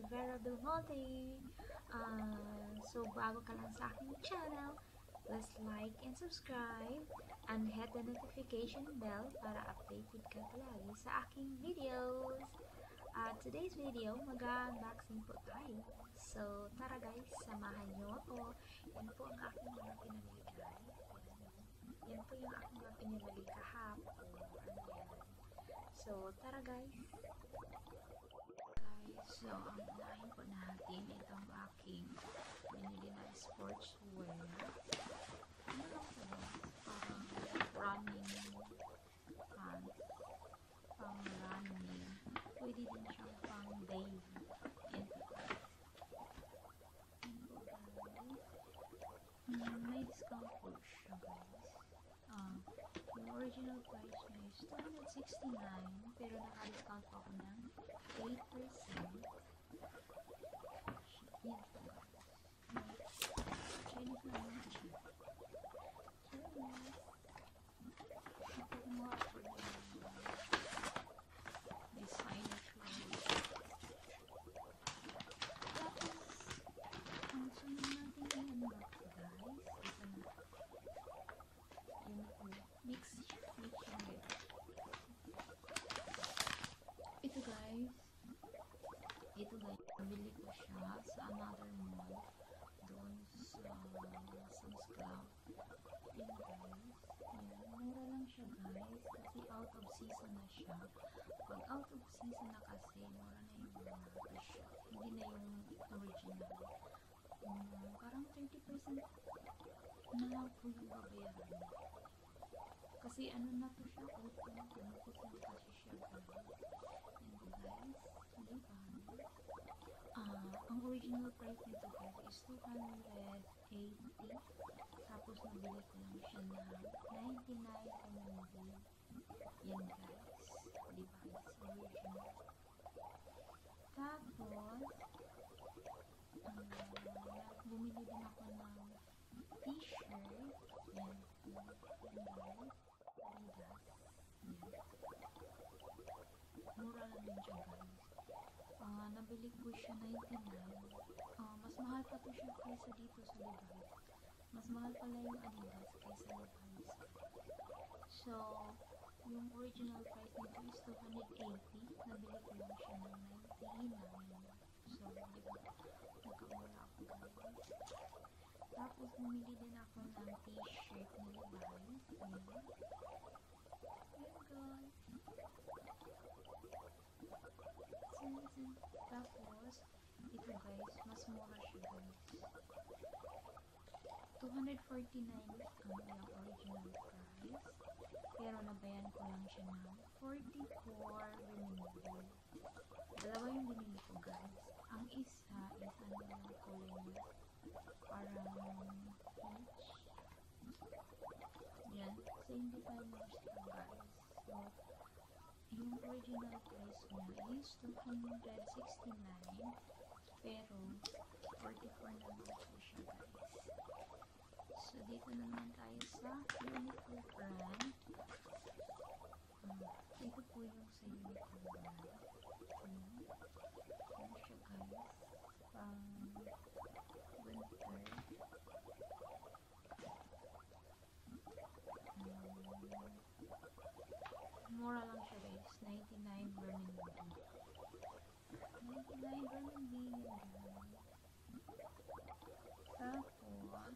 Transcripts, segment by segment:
Vera Belmonte. So bago ka lang sa aking channel, please like and subscribe and hit the notification bell para updated ka palagi sa aking videos. Today's video, mag-unboxing po tayo. So tara guys, samahan nyo ako. Yan po ang aking mga pinamigay. Yan po yung aking mga pinamigay kahapon. So tara guys. So, ang unahin po natin, itong aking binili na sportswear. Ano lang po ba? Parang running pants. Pang running. Pwede din siyang pang baby. Yan po guys. May discount po siya guys. Yung original price niya is $269, pero naka-discount po ako ng 8%. Yan po guys. Chinese na naman siya. Chinese. Ito yung mga po yung designer clothes. Tapos, ang sunod natin i-unbox guys. Ito na. Yun po. Mix siya. Ito guys, nabili ko siya sa another mall doon sa Sam's Club. Yun guys, mura lang siya guys kasi out of season na siya. Pag out of season na kasi, mura na yung presyo, hindi na yung original. Parang 30% na lang po yung babayaran. Kasi ano na to siya, open na kasi siya guys. Yan guys, diba? Ang original price nito guys is $280. Tapos nabili ko lang siya na $99. Yan guys, diba? It's original. Tapos, bumili din ako ng t-shirt. Yan guys. Adidas. Mura lang din siya guys. Nabili ko siya $99. Mas mahal pa to siya kaysa dito sa Levi's. Mas mahal pala yung Adidas kaysa Levi's. So, yung original price nito is $280. Nabili ko lang siya ng $99. So, diba? Nagkamura ako guys. Tapos, bumili din ako ng t-shirt ni Levi's. Ayan guys. Tapos, ito guys, mas mura siya guys. $249 ang original price. Pero nabayan ko lang siya ng 44 renminbi. Dalawa yung binili ko guys. Ang isa is ano yung kulay niya. Parang peach. Yan. Same designers lang guys. So, yung original price niya is $269. Pero, 44 naman po siya guys. So, dito naman tayo sa Uniqlo brand. Ito po yung sa Uniqlo brand. Ano siya guys. Pang winter. Mura lang siya guys. 99 renminbi. 99 renminbi yan guys. Tapos,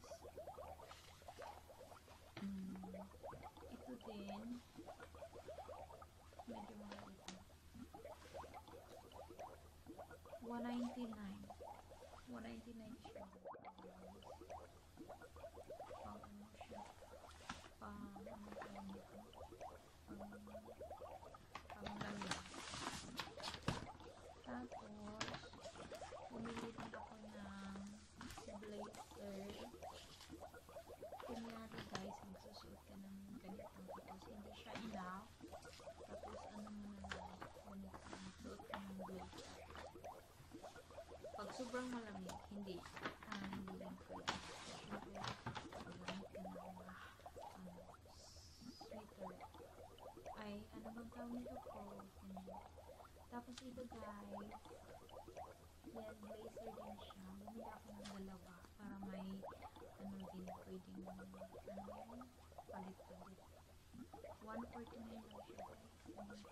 ito din, medyo mahal ito. $199. $199 siya. Pang ano siya? Pang ano tayo nito? Pang lamig. Tapos, bumili din ako ng blazer. Kunyari guys, magsusuot ka ng ganitong tapos hindi siya enough. Tapos ano mo na lang, ganito, magsuot ka ng blazer. Pag sobrang malamig, hindi lang pwede. Siyempre, magamit ka ng sweater. Ay, ano bang tawag nito po? Tapos ito guys, Yan, blazer din siya. Bumili ako ng dalawa para may ano din, pwedeng palit-palit. 149 lang siya guys.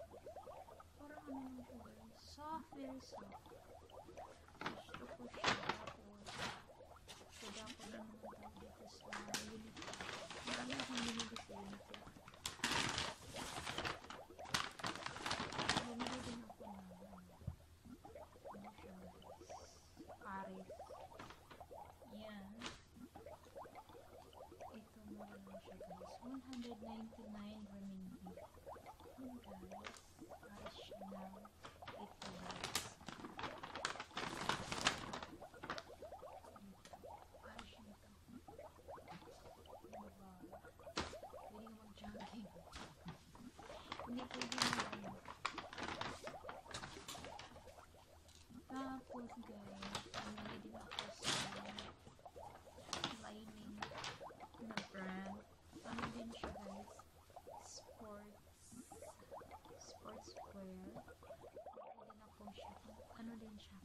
Parang ano lang siya guys. Soft, very soft. Gusto ko siya. Tapos, sada ko lang naman tayo dito sa Uniqlo. Marami akong binili sa Uniqlo. Bumili din ako ng ano siya guys. Pares. Yan. Ito mura lang siya guys. 199 renminbi. Yan guys. Pares siya ng 8 dollars. Pares siya nito. Diba? Pwede ka mag-jogging. Hindi pwede na yan. Tapos guys, bumili din ako sa lining na brand. Ano din siya guys? Sportswear. Bumili din ako siya. Ano din siya?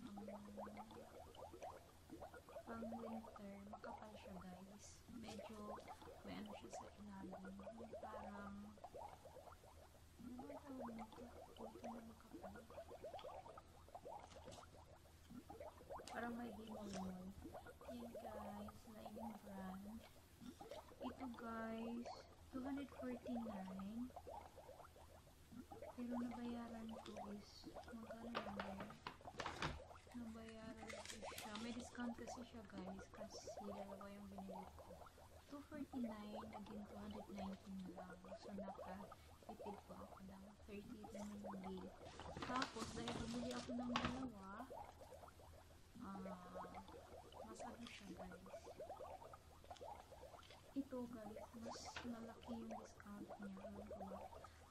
Pang winter. Makapal siya guys. Medyo may ano siya sa ilalim. Parang ano ba tawag nito? Ito na makapal. Parang may himol-mol. Yan guys, lining brand. Ito guys, 249. Pero nabayaran ko is, magkano lang yun? Nabayaran ko siya. May discount kasi siya guys, kasi dalawa yung binili ko. 249, naging 219 lang. So, nakatipid po ako ng 30 renminbi. Tapos, dahil bumili ako ng dalawa, mas ano siya guys. Ito guys, mas malaki yung discount niya. Alam ko ba?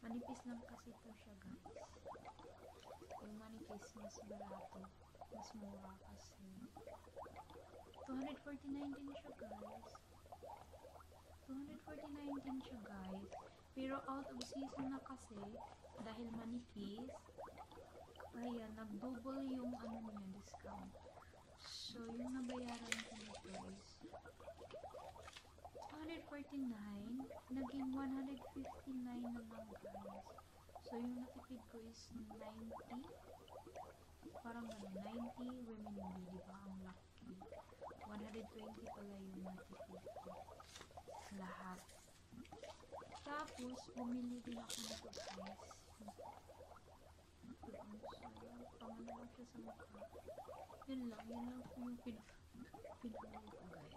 Manipis lang kasi ito siya guys. Yung manipis, mas barato. Mas mura kasi. 249 din siya guys. 249 din siya guys. Pero out of season na kasi, dahil manipis, ayan, nag-double yung ano niya, discount. So, yung nabayaran ko nito is 249, naging 159 na lang guys. So, yung natipid ko is 90. Parang gano'n, 90 renminbi, diba? Ang laki. 120 pala yung natipid ko. Lahat. Tapos, bumili din ako nito guys. Pangano lang siya sa mukha. Yun lang po yung pinamili ko guys.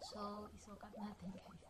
So, isukat natin guys.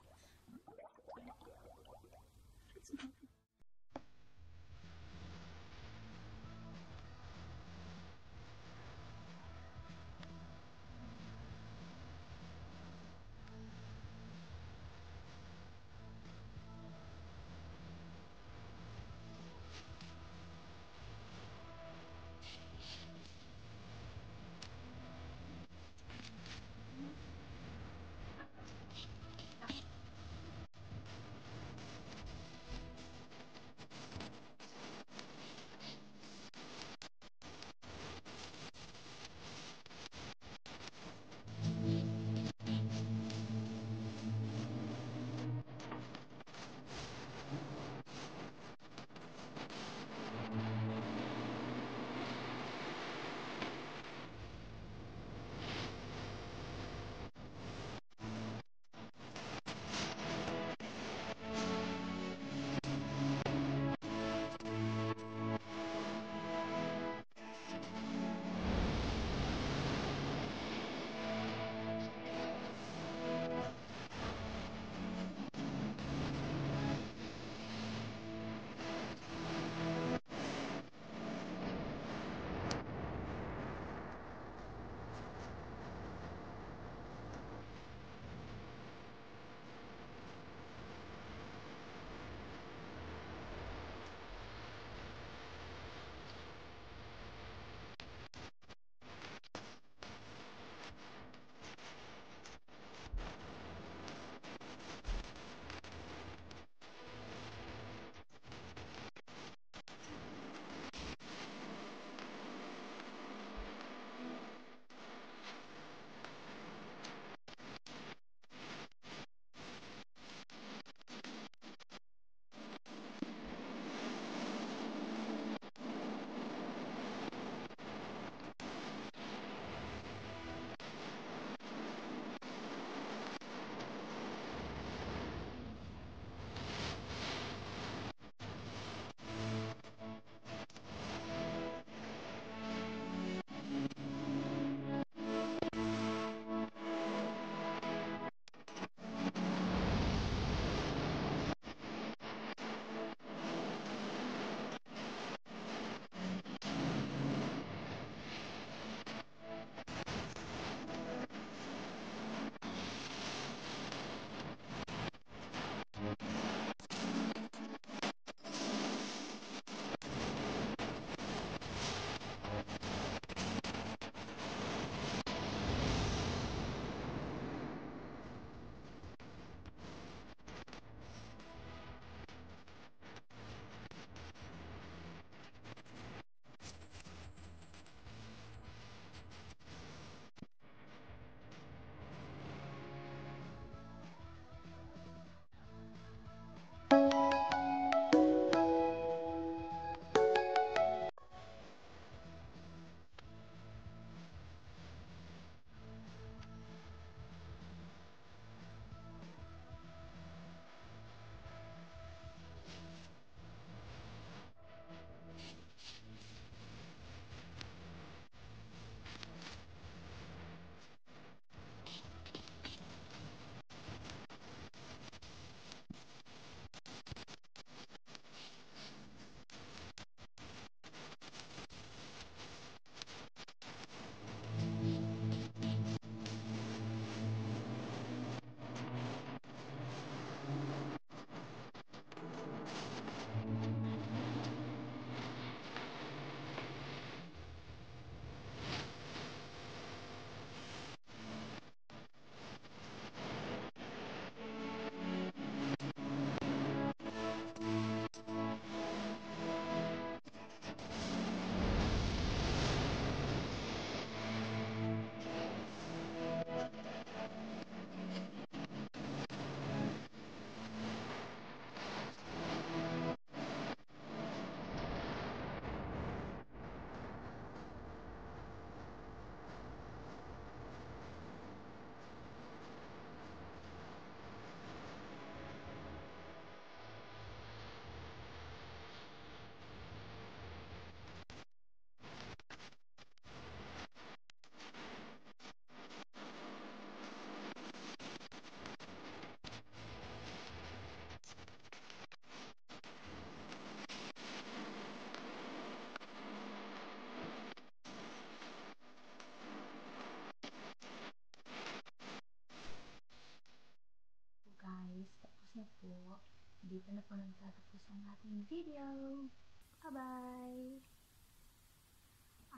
Bye-bye!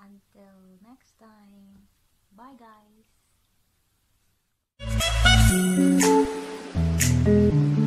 Until next time. Bye, guys!